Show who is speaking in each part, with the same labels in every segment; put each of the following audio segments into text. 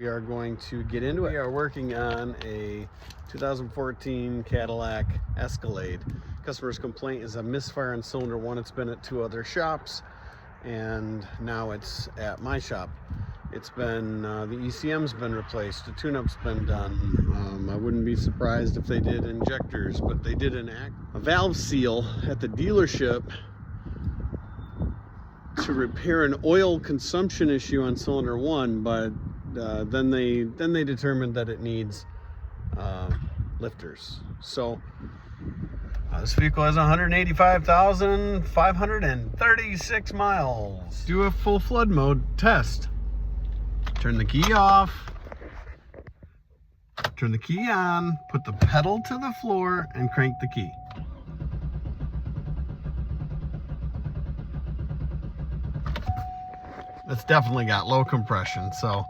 Speaker 1: We are going to get into it. We are working on a 2014 Cadillac Escalade. Customer's complaint is a misfire on cylinder one. It's been at 2 other shops and now it's at my shop. It's been, the ECM's been replaced, the tune-up's been done. I wouldn't be surprised if they did injectors, but they did a valve seal at the dealership to repair an oil consumption issue on cylinder one, but then they determined that it needs lifters. So this vehicle has 185,536 miles. Do a full flood mode test. Turn the key off, turn the key on, put the pedal to the floor and crank the key. It's definitely got low compression, so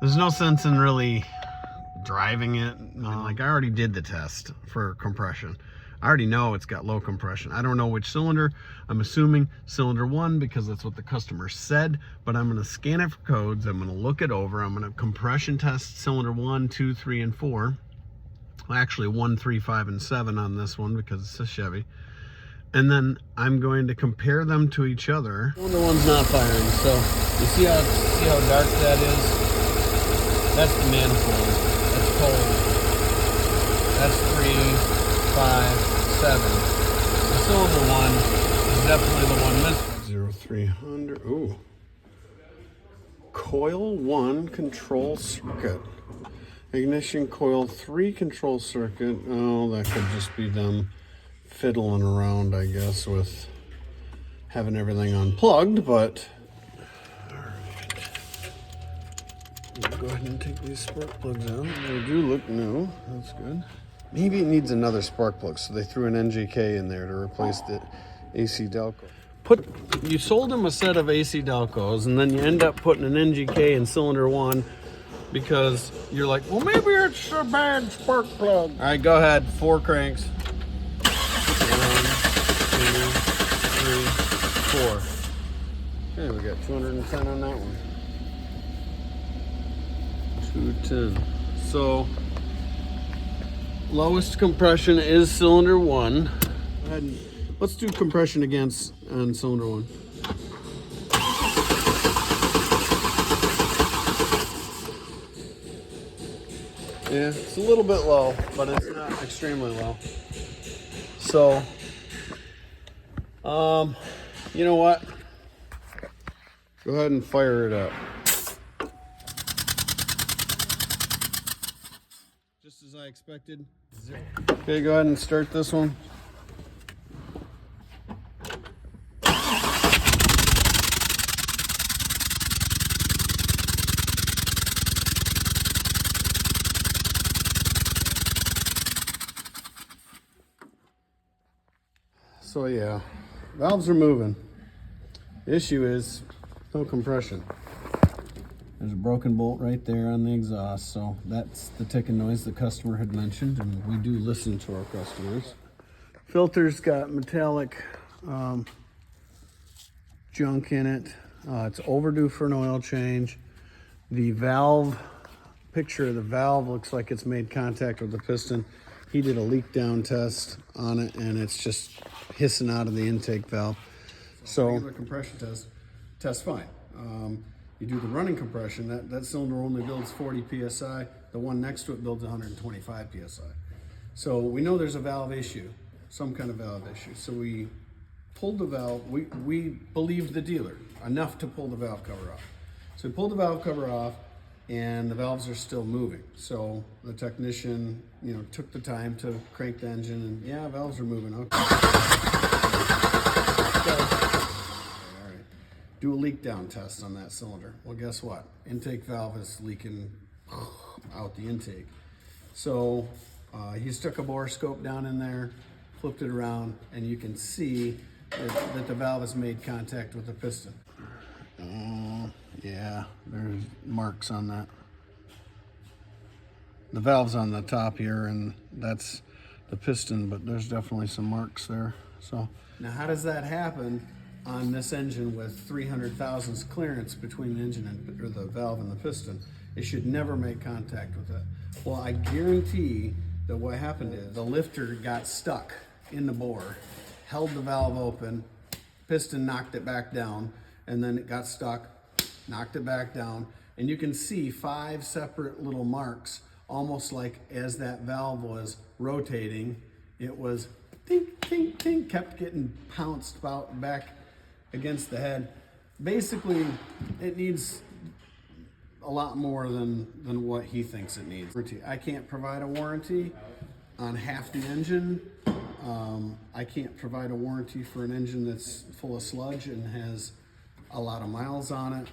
Speaker 1: there's no sense in really driving it. Like, I already did the test for compression. I already know it's got low compression. I don't know which cylinder. I'm assuming cylinder one because that's what the customer said, but I'm gonna scan it for codes. I'm gonna look it over. I'm gonna compression test cylinder 1, 2, 3, and 4. Well, actually 1, 3, 5, and 7 on this one because it's a Chevy. And then I'm going to compare them to each other. Cylinder one's not firing, so you see how dark that is? That's the manifold. That's cold. That's 3, 5, 7. The cylinder one is definitely the one missing. 0300. Ooh. Coil 1 control circuit. Ignition coil 3 control circuit. Oh, that could just be them fiddling around, I guess, with having everything unplugged, but alright. Go ahead and take these spark plugs out. They do look new. That's good. Maybe it needs another spark plug, so they threw an NGK in there to replace the AC Delco. You sold them a set of AC Delcos, and then you end up putting an NGK in cylinder one because you're like, well, maybe it's a bad spark plug. All right, go ahead. 4 cranks. 1, 2, 3, 4. Okay, we got 210 on that one. 210. So lowest compression is cylinder 1. Go ahead and let's do compression against on cylinder 1. Yeah, it's a little bit low, but it's not extremely low. So, you know what? Go ahead and fire it up. Just as I expected. 0. Okay, go ahead and start this one. So yeah, valves are moving. The issue is no compression. There's a broken bolt right there on the exhaust, so that's the ticking noise the customer had mentioned, and we do listen to our customers. Filter's got metallic junk in it. It's overdue for an oil change. The valve, picture of the valve looks like it's made contact with the piston. He did a leak down test on it, and it's just hissing out of the intake valve. So regular compression test fine. You do the running compression, that cylinder only builds 40 PSI. The one next to it builds 125 PSI. So we know there's a valve issue, some kind of valve issue. So we pulled the valve, we believed the dealer enough to pull the valve cover off. So we pulled the valve cover off, and the valves are still moving. So the technician, took the time to crank the engine, and yeah, valves are moving. Okay. All right. Do a leak down test on that cylinder. Well, guess what? Intake valve is leaking out the intake. So he stuck a bore scope down in there, flipped it around, and you can see that the valve has made contact with the piston. Yeah, there's marks on that. The valve's on the top here, and that's the piston, but there's definitely some marks there. So now, how does that happen on this engine with 300 thousandths clearance between the engine and or the valve and the piston? It should never make contact with it. Well, I guarantee that what happened is the lifter got stuck in the bore, held the valve open, piston knocked it back down, and then it got stuck, knocked it back down, and you can see 5 separate little marks, almost like as that valve was rotating, it was tink, tink, tink, kept getting pounced about back against the head. Basically, it needs a lot more than what he thinks it needs. I can't provide a warranty on half the engine. I can't provide a warranty for an engine that's full of sludge and has a lot of miles on it.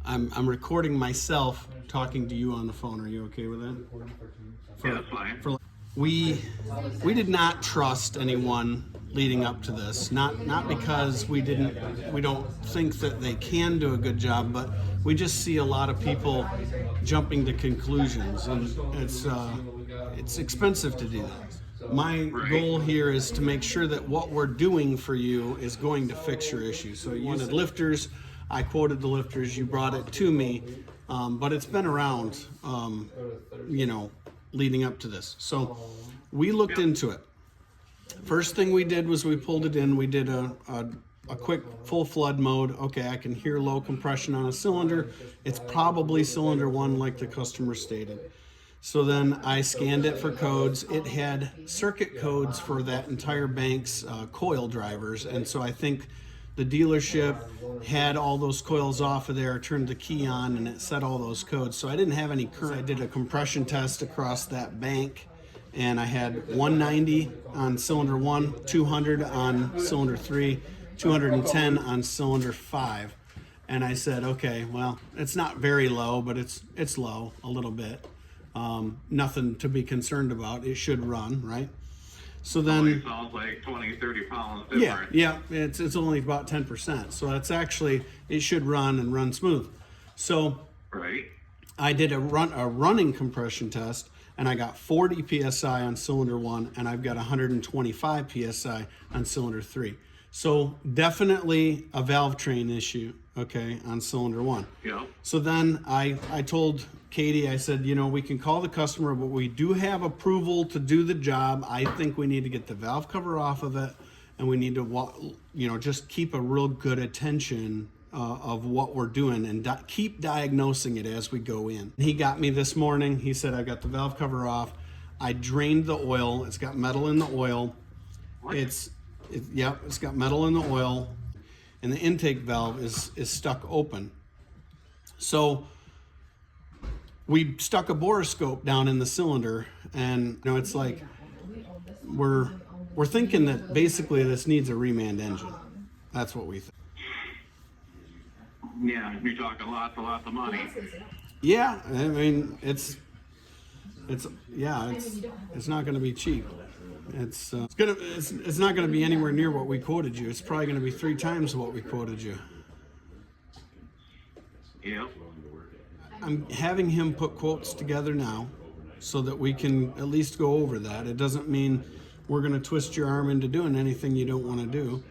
Speaker 1: I'm recording myself talking to you on the phone. Are you okay with that?
Speaker 2: Yeah, that's fine.
Speaker 1: We did not trust anyone leading up to this. Not because we don't think that they can do a good job, but we just see a lot of people jumping to conclusions, and it's expensive to do that. My goal here is to make sure that what we're doing for you is going to fix your issue. So you wanted lifters, I quoted the lifters, you brought it to me, but it's been around, leading up to this. So we looked into it. First thing we did was we pulled it in. We did a quick full flood mode. Okay, I can hear low compression on a cylinder. It's probably cylinder 1 like the customer stated. So then I scanned it for codes. It had circuit codes for that entire bank's coil drivers. And so I think the dealership had all those coils off of there, turned the key on, and it set all those codes. So I didn't have any current. I did a compression test across that bank, and I had 190 on cylinder 1, 200 on cylinder 3, 210 on cylinder 5. And I said, okay, well, it's not very low, but it's low a little bit. Nothing to be concerned about. It should run, right? So then
Speaker 2: it sounds like 20, 30 pounds different.
Speaker 1: Yeah, it's only about 10%. So it's actually, it should run and run smooth. So
Speaker 2: right.
Speaker 1: I did a running compression test, and I got 40 PSI on cylinder 1, and I've got 125 PSI on cylinder 3. So definitely a valve train issue, okay, on cylinder 1.
Speaker 2: Yeah.
Speaker 1: So then I told Katie, I said, we can call the customer, but we do have approval to do the job. I think we need to get the valve cover off of it, and we need to, just keep a real good attention of what we're doing and keep diagnosing it as we go in. He got me this morning. He said, I got the valve cover off. I drained the oil. It's got metal in the oil.
Speaker 2: What?
Speaker 1: It's got metal in the oil, and the intake valve is stuck open. So we stuck a borescope down in the cylinder, and it's like we're thinking that basically this needs a reman engine. That's what we think.
Speaker 2: Yeah, you're talking lots of money.
Speaker 1: Yeah, I mean it's not going to be cheap. It's not going to be anywhere near what we quoted you. It's probably going to be 3 times what we quoted you.
Speaker 2: Yeah.
Speaker 1: I'm having him put quotes together now so that we can at least go over that. It doesn't mean we're going to twist your arm into doing anything you don't want to do,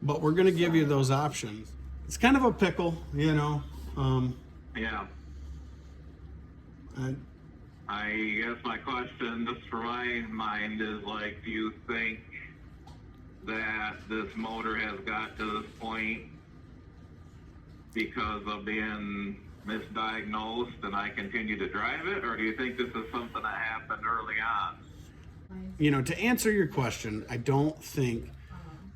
Speaker 1: but we're going to give you those options. It's kind of a pickle,
Speaker 2: Yeah.
Speaker 1: I
Speaker 2: guess my question, just for my mind, is do you think that this motor has got to this point because of being misdiagnosed and I continue to drive it, or do you think this is something that happened early on?
Speaker 1: To answer your question, I don't think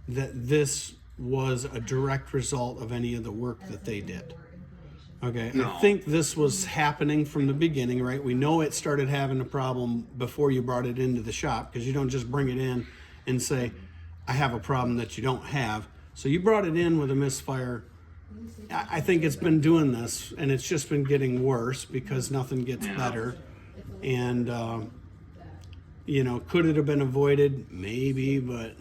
Speaker 1: that this was a direct result of any of the work that they did. Okay,
Speaker 2: no.
Speaker 1: I think this was happening from the beginning, right? We know it started having a problem before you brought it into the shop, because you don't just bring it in and say, I have a problem that you don't have. So you brought it in with a misfire. I think it's been doing this, and it's just been getting worse because nothing gets better. And, could it have been avoided? Maybe, but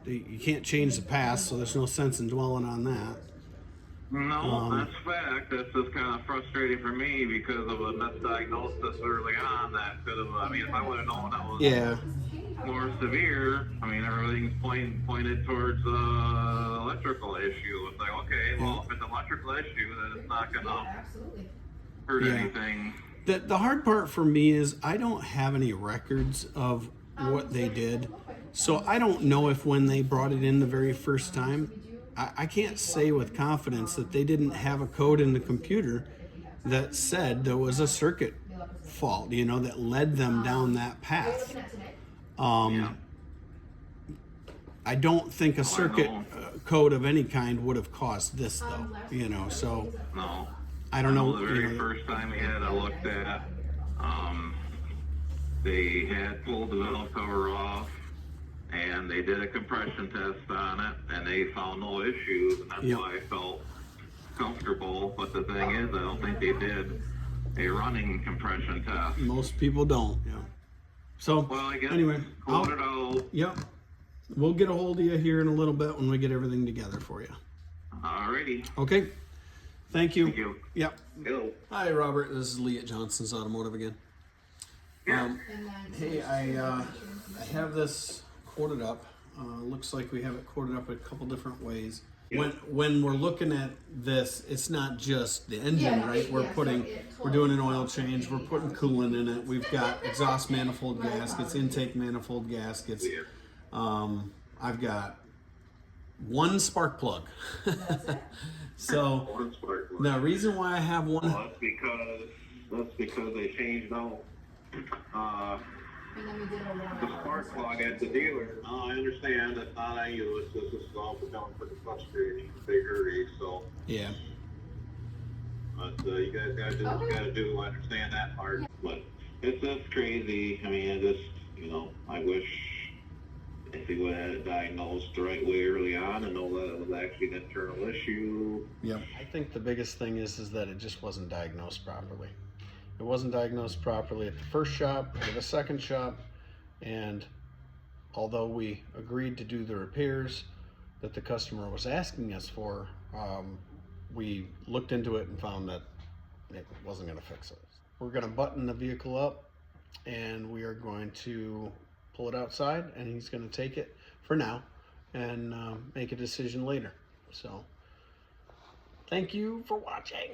Speaker 1: you can't change the past, so there's no sense in dwelling on that.
Speaker 2: No, that's fact. That's just kind of frustrating for me because of a misdiagnosis early on that could have, if I would have known that was more severe, everything's pointed towards the electrical issue. It's like, okay, well, if it's an electrical issue, then it's not going to heard anything.
Speaker 1: The hard part for me is I don't have any records of what they did. So I don't know if when they brought it in the very first time, I can't say with confidence that they didn't have a code in the computer that said there was a circuit fault, you know, that led them down that path. I don't think a circuit code of any kind would have caused this, though, you know, so
Speaker 2: No.
Speaker 1: I don't know.
Speaker 2: The very first time we had it looked at, they had pulled the valve cover off, and they did a compression test on it, and they found no issues, and that's why I felt comfortable. But the thing is, I don't think they did a running compression test.
Speaker 1: Most people don't, So,
Speaker 2: well, I guess
Speaker 1: anyway,
Speaker 2: Yep.
Speaker 1: We'll get a hold of you here in a little bit when we get everything together for you.
Speaker 2: Alrighty.
Speaker 1: Okay. Thank you.
Speaker 2: Thank you.
Speaker 1: Yep.
Speaker 2: Hello.
Speaker 1: Hi, Robert. This is Lee at Johnson's Automotive again. Hey, I have this quoted up. Looks like we have it quoted up a couple different ways. When we're looking at this, it's not just the engine, right? We're doing an oil change. We're putting coolant in it. We've got exhaust manifold gaskets, intake manifold gaskets. I've got one spark plug. So the reason why I have one,
Speaker 2: that's because they changed out the spark plug at the dealer. I understand that's not on you. This is all becoming pretty frustrating in a big hurry. So but you guys gotta do what you gotta do. I understand that part, but it's just crazy. I mean, I wish if he would have had it diagnosed the right way early on and know that it was actually an internal issue.
Speaker 1: I think the biggest thing is that it just wasn't diagnosed properly. It wasn't diagnosed properly at the first shop, or the second shop, and although we agreed to do the repairs that the customer was asking us for, we looked into it and found that it wasn't going to fix it. We're going to button the vehicle up, and we are going to pull it outside, and he's going to take it for now and make a decision later. So thank you for watching.